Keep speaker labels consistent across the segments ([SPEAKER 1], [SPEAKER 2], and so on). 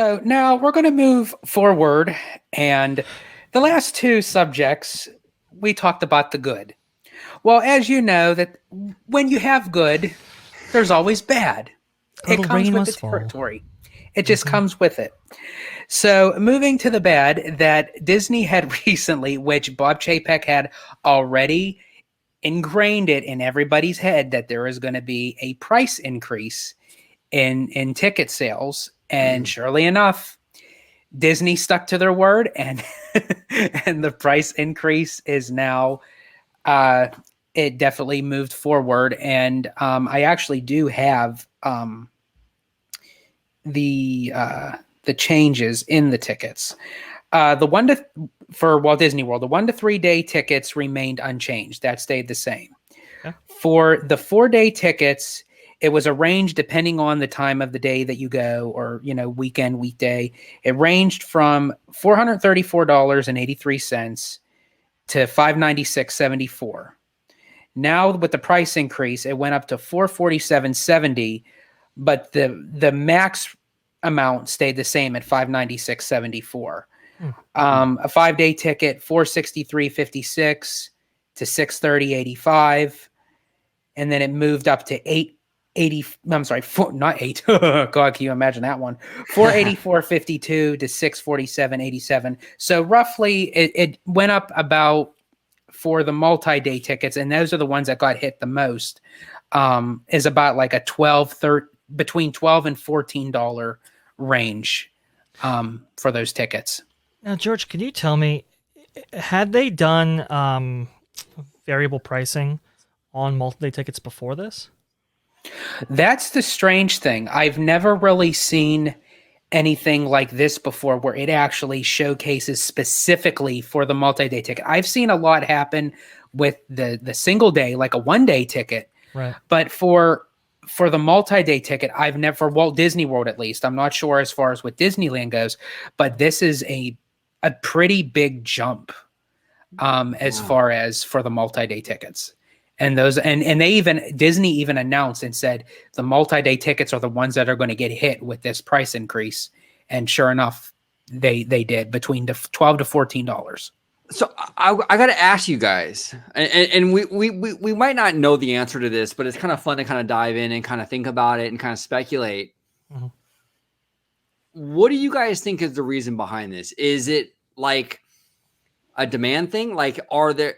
[SPEAKER 1] So now we're going to move forward. And the last two subjects, we talked about the good. Well, as you know, that when you have good, there's always bad.
[SPEAKER 2] A
[SPEAKER 1] It
[SPEAKER 2] little
[SPEAKER 1] comes
[SPEAKER 2] rain
[SPEAKER 1] with the
[SPEAKER 2] must fall.
[SPEAKER 1] territory. It just comes with it. So moving to the bad, that Disney had recently, which Bob Chapek had already ingrained it in everybody's head that there is going to be a price increase in ticket sales. And surely enough, Disney stuck to their word, and and the price increase is now uh, it definitely moved forward. And I actually do have the changes in the tickets. The one to For Walt Disney World, the 1 to 3 day tickets remained unchanged. That stayed the same.
[SPEAKER 2] Yeah.
[SPEAKER 1] For the 4 day tickets, it was arranged depending on the time of the day that you go, or weekend, weekday. It ranged from $434.83 to $596.74. Now with the price increase, it went up to $447.70, but the max amount stayed the same at $596.74. A 5 day ticket, $463.56 to $630.85, and then it moved up to 880. I'm sorry, not eight. God, can you imagine that one? $484.52 to $647.87. So roughly, it went up about, for the multi-day tickets, and those are the ones that got hit the most. Is about like a between $12 and $14 range for those tickets.
[SPEAKER 2] Now, George, can you tell me, had they done variable pricing on multi-day tickets before this?
[SPEAKER 1] That's the strange thing. I've never really seen anything like this before, where it actually showcases specifically for the multi-day ticket. I've seen a lot happen with the single day, like a 1 day ticket.
[SPEAKER 2] Right.
[SPEAKER 1] But for the multi-day ticket, I've never, for Walt Disney World at least, I'm not sure as far as what Disneyland goes, but this is a pretty big jump as far as for the multi-day tickets. And those, and Disney even announced and said the multi-day tickets are the ones that are going to get hit with this price increase. And sure enough, they did, between the $12 to $14.
[SPEAKER 3] So I got to ask you guys, and we might not know the answer to this, but it's kind of fun to kind of dive in and kind of think about it and kind of speculate. Mm-hmm. What do you guys think is the reason behind this? Is it like a demand thing? Like, are they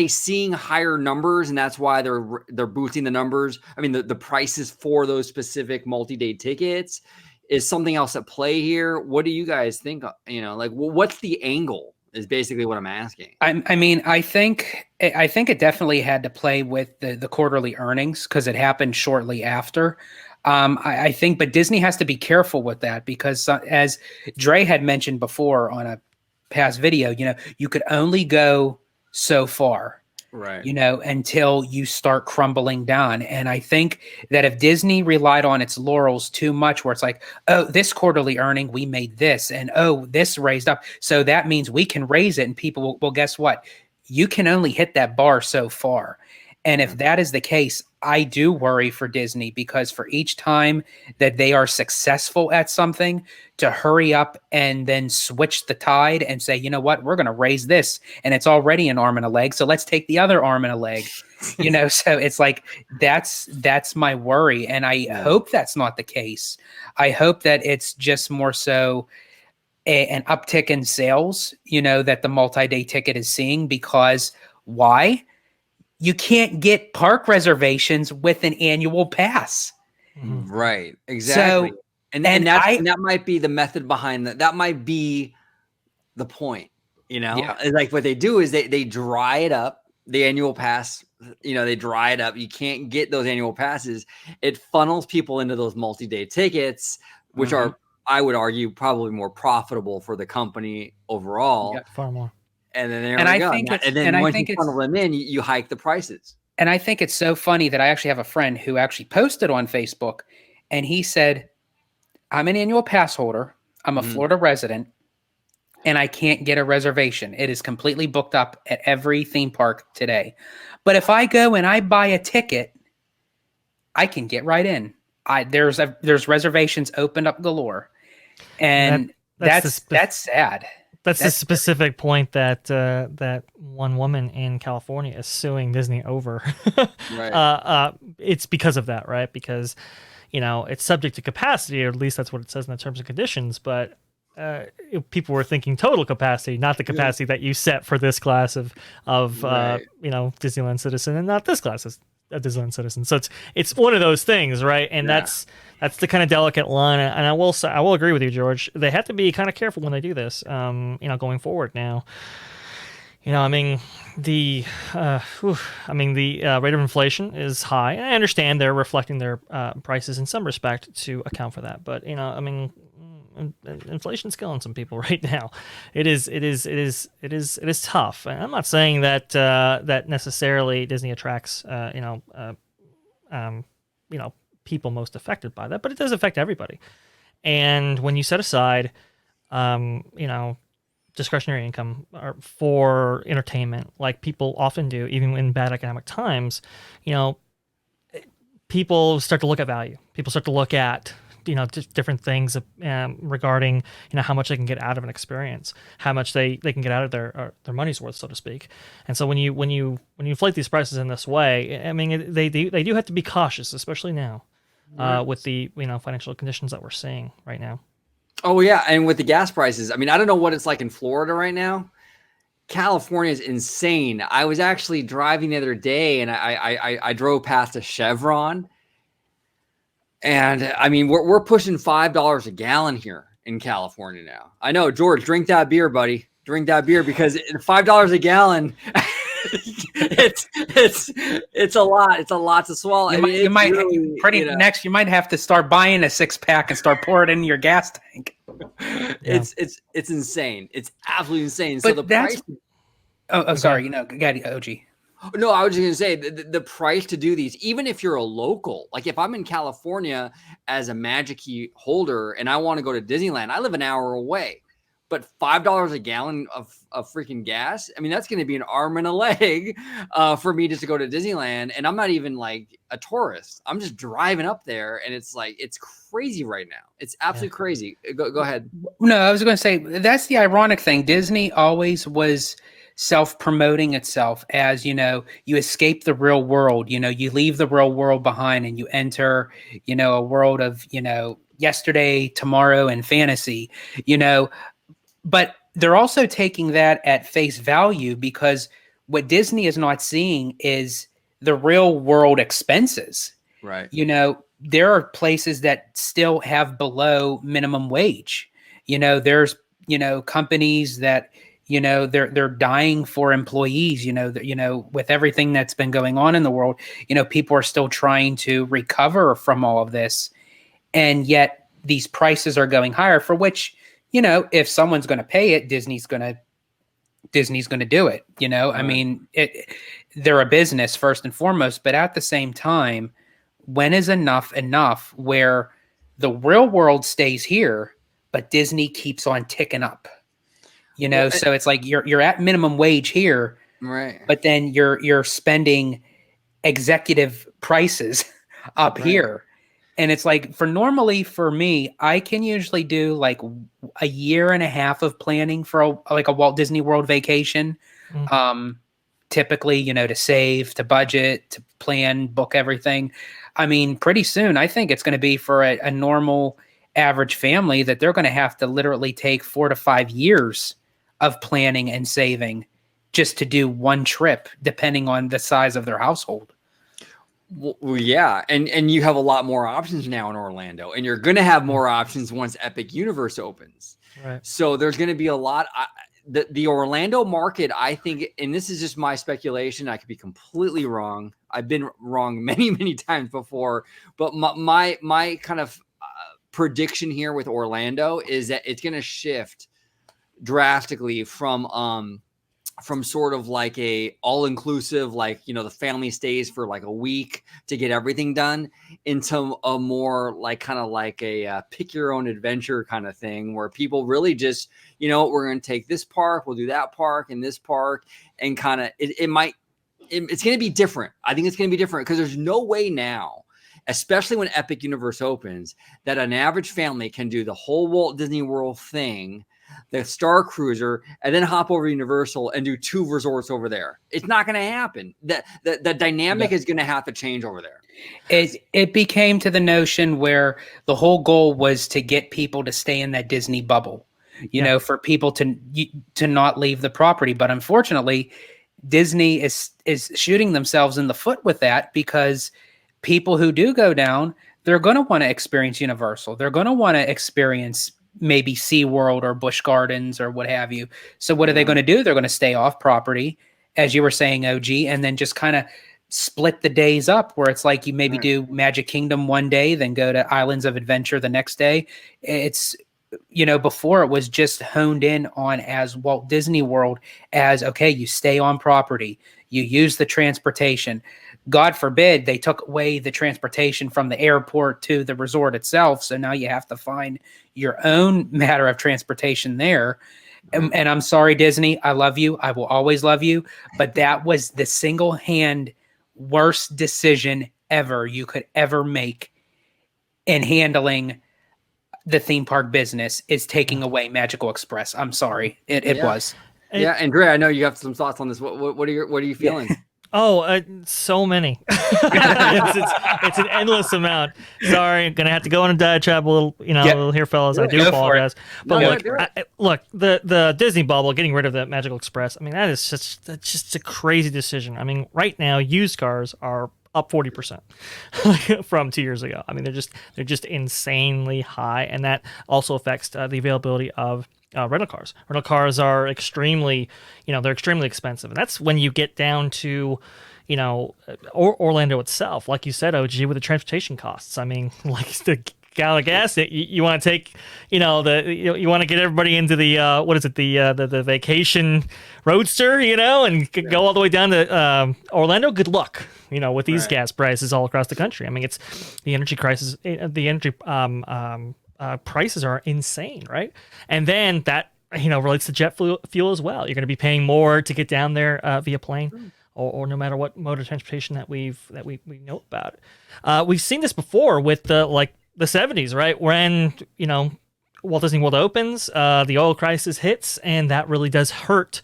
[SPEAKER 3] seeing higher numbers and that's why they're boosting the numbers? I mean, the prices for those specific multi-day tickets. Is something else at play here? What do you guys think? Like, what's the angle is basically what I'm asking.
[SPEAKER 1] I think it definitely had to play with the quarterly earnings, because it happened shortly after. I think, but Disney has to be careful with that, because as Dre had mentioned before on a past video, you could only go so far,
[SPEAKER 3] right?
[SPEAKER 1] Until you start crumbling down. And I think that if Disney relied on its laurels too much, where it's like, oh, this quarterly earning, we made this, and oh, this raised up, so that means we can raise it, and people will guess what? You can only hit that bar so far. And if that is the case, I do worry for Disney, because for each time that they are successful at something, to hurry up and then switch the tide and say, you know what, we're going to raise this, and it's already an arm and a leg, so let's take the other arm and a leg. So it's like, that's my worry. And I hope that's not the case. I hope that it's just more so an uptick in sales, that the multi-day ticket is seeing. Because why? You can't get park reservations with an annual pass.
[SPEAKER 3] Right. Exactly.
[SPEAKER 1] So,
[SPEAKER 3] and that might be the method behind that. That might be the point,
[SPEAKER 1] Yeah.
[SPEAKER 3] Like, what they do is they dry it up, the annual pass, they dry it up. You can't get those annual passes. It funnels people into those multi-day tickets, which are, I would argue, probably more profitable for the company overall.
[SPEAKER 2] Yeah, far more.
[SPEAKER 3] And then once you funnel them in, you hike the prices.
[SPEAKER 1] And I think it's so funny that I actually have a friend who actually posted on Facebook, and he said, I'm an annual pass holder, I'm a Florida resident, and I can't get a reservation. It is completely booked up at every theme park today. But if I go and I buy a ticket, I can get right in. There's reservations opened up galore. And
[SPEAKER 2] that's
[SPEAKER 1] that's sad.
[SPEAKER 2] That's the specific point that that one woman in California is suing Disney over.
[SPEAKER 3] Right.
[SPEAKER 2] It's because of that, right? Because it's subject to capacity, or at least that's what it says in the terms and conditions. But people were thinking total capacity, not the capacity that you set for this class of
[SPEAKER 3] Right.
[SPEAKER 2] Disneyland Citizen, and not this class as a Disneyland Citizen. So it's one of those things, right? And that's the kind of delicate line. And I will agree with you, George. They have to be kind of careful when they do this. Going forward now. I mean, the rate of inflation is high. And I understand they're reflecting their prices in some respect to account for that. But inflation's killing some people right now. It is tough. And I'm not saying that that necessarily Disney attracts people most affected by that, but it does affect everybody. And when you set aside discretionary income for entertainment, like people often do, even in bad economic times, people start to look at value. People start to look at just different things regarding how much they can get out of an experience, how much they can get out of their money's worth, so to speak. And so when you inflate these prices in this way, I mean they do have to be cautious, especially now with the financial conditions that we're seeing right now.
[SPEAKER 3] Oh yeah, and with the gas prices, I mean, I don't know what it's like in Florida right now. California is insane. I was actually driving the other day, and I drove past a Chevron, and I mean, we're pushing $5 a gallon here in California now. I know, George, drink that beer, buddy. Drink that beer, because $5 a gallon. It's a lot. It's a lot to swallow.
[SPEAKER 1] You might have to start buying a 6-pack and start pouring it in your gas tank.
[SPEAKER 3] It's insane. It's absolutely insane.
[SPEAKER 1] But
[SPEAKER 3] so the price.
[SPEAKER 1] Sorry. Got it, OG.
[SPEAKER 3] No, I was just gonna say the price to do these, even if you're a local, like if I'm in California as a Magic Key holder and I want to go to Disneyland, I live an hour away. But $5 a gallon of freaking gas, I mean, that's going to be an arm and a leg for me just to go to Disneyland. And I'm not even like a tourist. I'm just driving up there, and it's crazy right now. It's absolutely crazy. Go ahead.
[SPEAKER 1] No, I was going to say, that's the ironic thing. Disney always was self-promoting itself as, you escape the real world. You leave the real world behind and you enter, a world of, yesterday, tomorrow, and fantasy, But they're also taking that at face value, because what Disney is not seeing is the real world expenses.
[SPEAKER 3] Right.
[SPEAKER 1] There are places that still have below minimum wage. There's, companies that, they're dying for employees, with everything that's been going on in the world, people are still trying to recover from all of this. And yet these prices are going higher, for which, if someone's going to pay it, Disney's going to do it. Right. I mean, they're a business first and foremost, but at the same time, when is enough where the real world stays here, but Disney keeps on ticking up, so it's like you're at minimum wage here,
[SPEAKER 3] right?
[SPEAKER 1] But then you're spending executive prices up here. And it's like, for me, I can usually do like a year and a half of planning for a Walt Disney World vacation. Mm-hmm. Typically, to save, to budget, to plan, book everything. I mean, pretty soon, I think it's going to be for a normal average family that they're going to have to literally take 4 to 5 years of planning and saving just to do one trip, depending on the size of their household.
[SPEAKER 3] Well, yeah, and you have a lot more options now in Orlando, and you're going to have more options once Epic Universe opens.
[SPEAKER 2] Right.
[SPEAKER 3] So there's going to be a lot. The Orlando market, I think, and this is just my speculation, I could be completely wrong. I've been wrong many, many times before, but my kind of prediction here with Orlando is that it's going to shift drastically from sort of like a all-inclusive, like, the family stays for like a week to get everything done, into a more like kind of like a pick your own adventure kind of thing, where people really just, we're going to take this park, we'll do that park and this park, and kind of it's going to be different. I think it's going to be different, because there's no way now especially when Epic Universe opens, that an average family can do the whole Walt Disney World thing, the Star Cruiser, and then hop over to Universal and do 2 resorts over there. It's not going to happen. The dynamic is going to have to change over there.
[SPEAKER 1] It became to the notion where the whole goal was to get people to stay in that Disney bubble, you know, for people to not leave the property. But unfortunately, Disney is shooting themselves in the foot with that, because people who do go down, they're going to want to experience Universal. They're going to want to experience maybe SeaWorld or Busch Gardens or what have you. So what are they going to do? They're going to stay off property, as you were saying, OG, and then just kind of split the days up, where it's like you maybe do Magic Kingdom one day, then go to Islands of Adventure the next day. It's, you know, before it was just honed in on as Walt Disney World as, okay, you stay on property, you use the transportation. God forbid they took away the transportation from the airport to the resort itself. So now you have to find your own matter of transportation there. And I'm sorry, Disney, I love you. I will always love you. But that was the single hand worst decision ever you could ever make in handling the theme park business, is taking away Magical Express. I'm sorry. It was.
[SPEAKER 3] Yeah. Andrea, I know you have some thoughts on this. What are you feeling?
[SPEAKER 2] Oh, so many. it's an endless amount. Sorry, I'm gonna have to go on a diatribe a little here, fellas. I do apologize. But look, the Disney bubble, getting rid of the Magical Express. I mean, that's just a crazy decision. I mean, right now, used cars are up 40% from 2 years ago. I mean, they're just insanely high, and that also affects the availability of rental cars. Rental cars are extremely expensive, and that's when you get down to, Orlando itself, like you said, OG, with the transportation costs. I mean, like the gallon of gas that you want to take, you want to get everybody into the the vacation roadster, and go all the way down to Orlando. Good luck, with these gas prices all across the country. I mean, it's the energy crisis, the energy prices are insane, right? And then that relates to jet fuel as well. You're going to be paying more to get down there via plane, or no matter what mode of transportation that we know about. We've seen this before with the 70s, right? When Walt Disney World opens, the oil crisis hits, and that really does hurt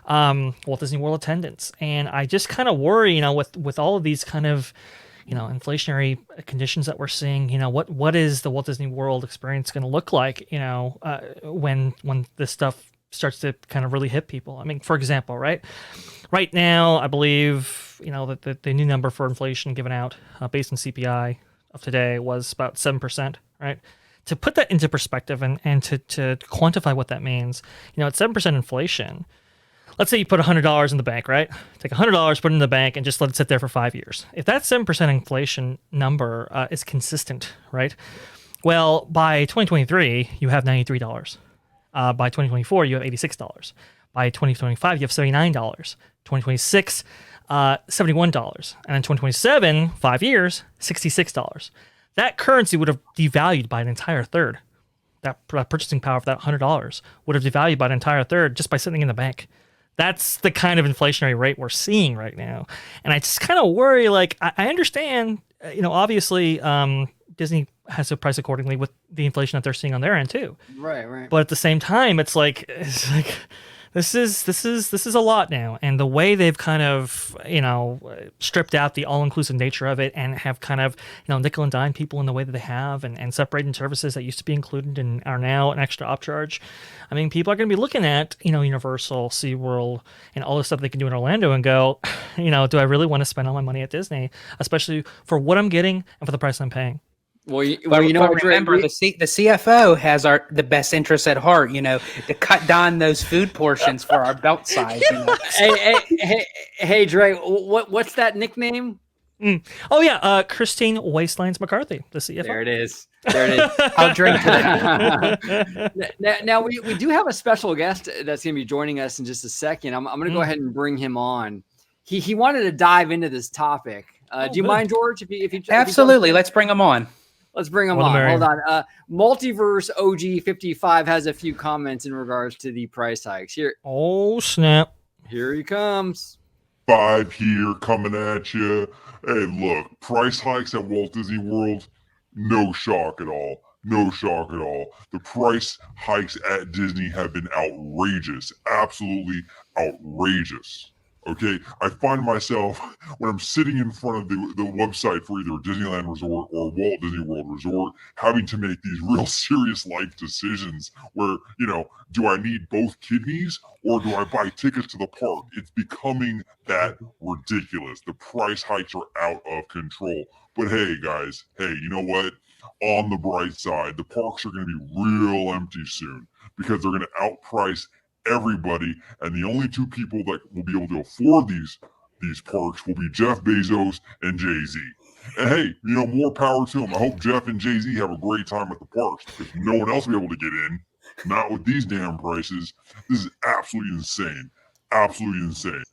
[SPEAKER 2] Walt Disney World attendance. And I just kind of worry, with all of these kind of inflationary conditions that we're seeing, what is the Walt Disney World experience going to look like, when this stuff starts to kind of really hit people? I mean, for example, right now, I believe, that the new number for inflation given out based on CPI of today was about 7%, right? To put that into perspective and to quantify what that means, at 7% inflation, let's say you put $100 in the bank, right? Take $100, put it in the bank, and just let it sit there for 5 years. If that 7% inflation number is consistent, right? Well, by 2023, you have $93. By 2024, you have $86. By 2025, you have $79. 2026, $71. And in 2027, 5 years, $66. That currency would have devalued by an entire third. That purchasing power of that $100 would have devalued by an entire third just by sitting in the bank. That's the kind of inflationary rate we're seeing right now. And I just kind of worry, I understand, obviously Disney has to price accordingly with the inflation that they're seeing on their end too.
[SPEAKER 3] Right.
[SPEAKER 2] But at the same time, it's like this is a lot now. And the way they've kind of, stripped out the all-inclusive nature of it and have kind of, nickel and dime people in the way that they have, and separating services that used to be included and are now an extra upcharge. I mean, people are going to be looking at, Universal, SeaWorld, and all the stuff they can do in Orlando and go, do I really want to spend all my money at Disney, especially for what I'm getting and for the price I'm paying?
[SPEAKER 1] Well, remember, the CFO has the best interest at heart, to cut down those food portions for our belt size.
[SPEAKER 3] Hey, Dre, what's that nickname?
[SPEAKER 2] Oh yeah, Christine Wastelands McCarthy, the CFO.
[SPEAKER 3] There it is.
[SPEAKER 1] I'll drink to
[SPEAKER 3] that. Now we do have a special guest that's going to be joining us in just a second. I'm going to go ahead and bring him on. He wanted to dive into this topic. Do you mind, George? If you
[SPEAKER 1] absolutely, let's bring him on.
[SPEAKER 3] Let's bring him on. Hold on. Multiverse OG 55 has a few comments in regards to the price hikes. Here.
[SPEAKER 2] Oh, snap.
[SPEAKER 3] Here he comes.
[SPEAKER 4] 5 here coming at you. Hey, look, price hikes at Walt Disney World, no shock at all. No shock at all. The price hikes at Disney have been outrageous. Absolutely outrageous. Okay, I find myself when I'm sitting in front of the website for either Disneyland Resort or Walt Disney World Resort, having to make these real serious life decisions where, do I need both kidneys or do I buy tickets to the park? It's becoming that ridiculous. The price hikes are out of control. But hey, guys, you know what? On the bright side, the parks are going to be real empty soon because they're going to outprice everybody, and the only two people that will be able to afford these parks will be Jeff Bezos and Jay-Z. And hey, more power to them. I hope Jeff and Jay-Z have a great time at the parks because no one else will be able to get in. Not with these damn prices. This is absolutely insane. Absolutely insane.